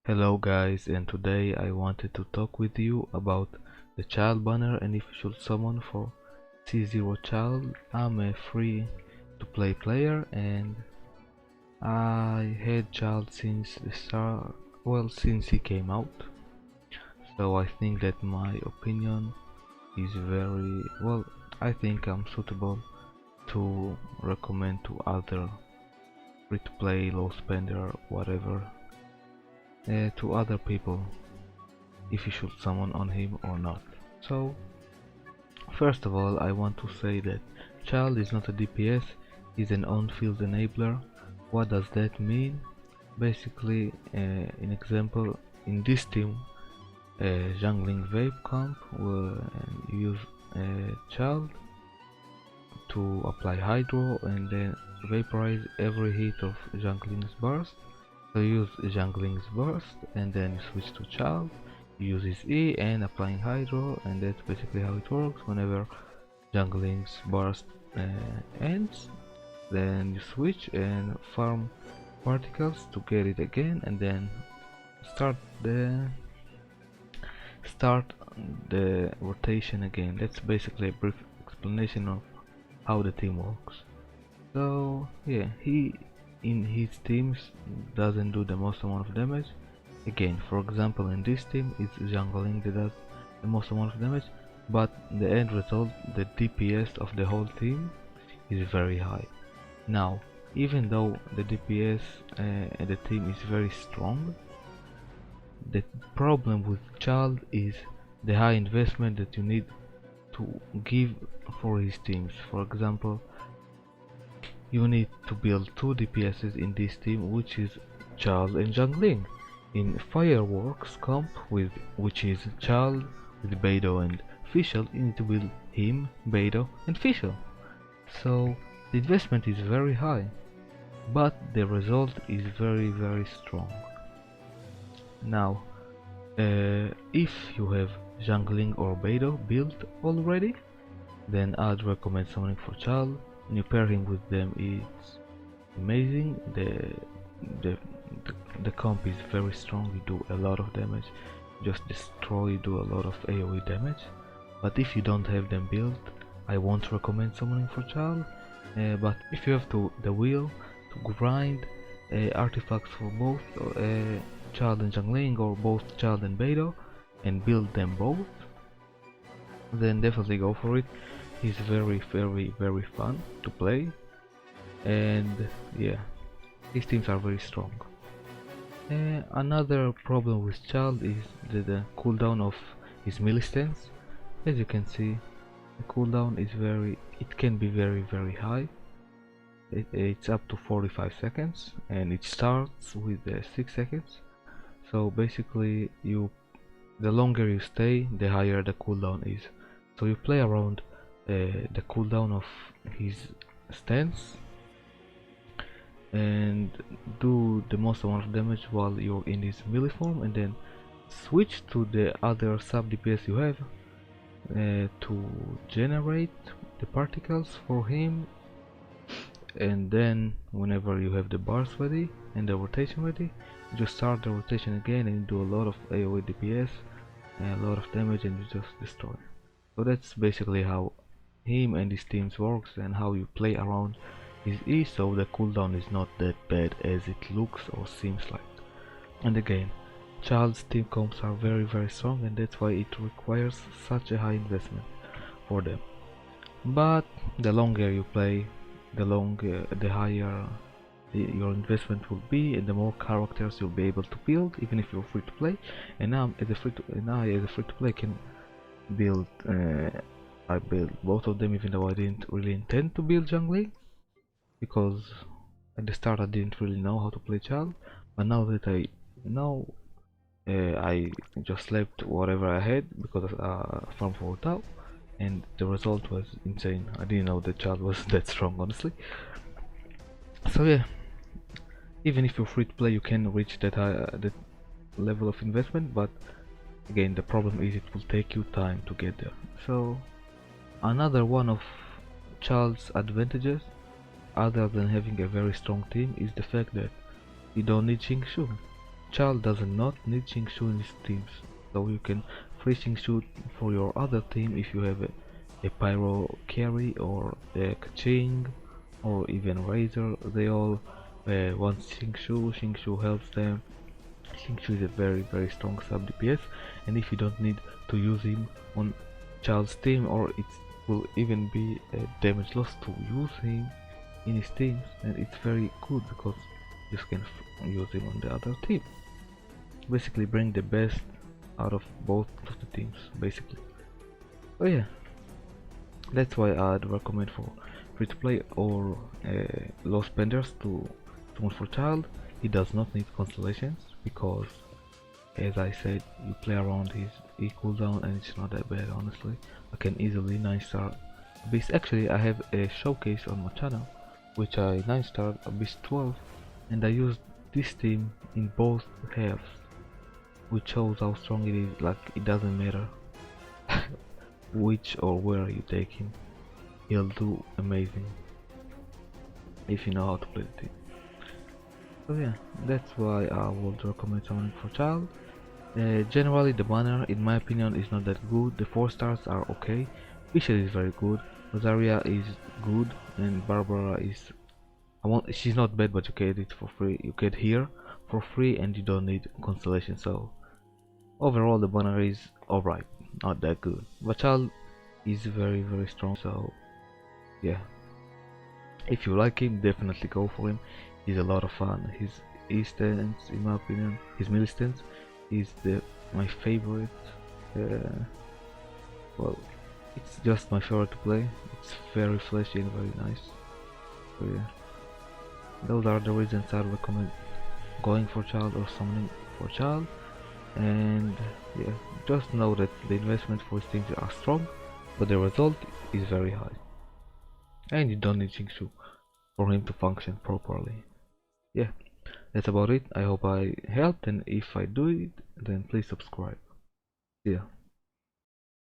Hello guys, and today I wanted to talk with you about the child banner and if you should summon for C0 child. I'm a free to play player and I had child since the start, since he came out. So I think that my opinion is I think I'm suitable to recommend to other free to play, low spender, whatever, to other people if you should summon on him or not. So first of all, I want to say that child is not a DPS, is an on-field enabler. What does that mean? Basically, an example, in this team, jungling vape comp will use child to apply hydro and then vaporize every hit of jungling's burst. So use jungling's burst and then you switch to child, use his E and applying hydro, and that's basically how it works. Whenever jungling's burst ends, then you switch and farm particles to get it again and then start the rotation again. That's basically a brief explanation of how the team works. So yeah, he in his teams doesn't do the most amount of damage. Again, for example, in this team it's jungling that does the most amount of damage, but the end result, the DPS of the whole team, is very high. Now, even though the DPS and the team is very strong, the problem with child is the high investment that you need to give for his teams. For example, you need to build 2 DPSs in this team, which is child and jungling. In fireworks comp, which is child with Beidou and Fischl, you need to build him, Beidou and Fischl. So the investment is very high, but the result is very strong. Now, if you have jungling or Beidou built already, then I'd recommend summoning for child. When you pair him with them, it's amazing. The comp is very strong. You do a lot of damage, just destroy, you do a lot of AoE damage. But if you don't have them built, I won't recommend summoning for child. But if you have the will to grind artifacts for both child and jungling, or both child and Beidou, and build them both, then definitely go for it. He's very fun to play, and yeah, these teams are very strong. Another problem with child is the cooldown of his melee stance. As you can see, the cooldown is it can be very high. It's up to 45 seconds and it starts with 6 seconds. So basically, the longer you stay, the higher the cooldown is. So you play around the cooldown of his stance and do the most amount of damage while you're in his melee form, and then switch to the other sub DPS you have to generate the particles for him, and then whenever you have the bars ready and the rotation ready, you just start the rotation again and you do a lot of AoE DPS and a lot of damage and you just destroy. So that's basically how him and his teams works and how you play around his E, so the cooldown is not that bad as it looks or seems like. And again, child's team comps are very strong, and that's why it requires such a high investment for them. But the longer you play, the higher your investment will be, and the more characters you'll be able to build, even if you're free to play. And now as a free to play can build I built both of them, even though I didn't really intend to build jungling, because at the start I didn't really know how to play child. But now that I know, I just left whatever I had because farm for Tau, and the result was insane. I didn't know the child was that strong, honestly. So yeah, even if you're free to play, you can reach that level of investment, but again, the problem is it will take you time to get there. So another one of child's advantages, other than having a very strong team, is the fact that you don't need Xingqiu. Child does not need Xingshu in his teams, so you can free Xingshu for your other team if you have a Pyro carry or a Kaching or even Razor. They all want Xingshu. Xingshu helps them. Xingshu is a very strong sub DPS, and if you don't need to use him on Child's team, or it will even be a damage loss to use him in his teams, and it's very good because you can use him on the other team. Basically bring the best out of both of the teams, basically. So yeah, that's why I'd recommend for free to play or low spenders to summon for Child. He does not need constellations because, as I said, you play around his E cooldown and it's not that bad. Honestly, I can easily 9-star Beast. Actually, I have a showcase on my channel which I 9-starred a Beast 12, and I used this team in both halves, which shows how strong it is. Like, it doesn't matter which or where you take him, he'll do amazing if you know how to play the team. So yeah, that's why I would recommend summoning for Child. Generally the banner, in my opinion, is not that good. The 4 stars are okay, Bishop is very good, Rosaria is good, and Barbara is... she's not bad, but you get it for free. You get here for free and you don't need constellation, so overall the banner is alright, not that good. But Child is very strong, so yeah. If you like him, definitely go for him. He's a lot of fun. His E-stance, in my opinion, his melee stance is my favorite. Well, it's just my favorite to play. It's very flashy and very nice. So yeah, those are the reasons I recommend going for Child or summoning for Child. And yeah, just know that the investment for these things are strong, but the result is very high. And you don't need Xingshu for him to function properly. Yeah, that's about it. I hope I helped, and if I do it, then please subscribe. See ya.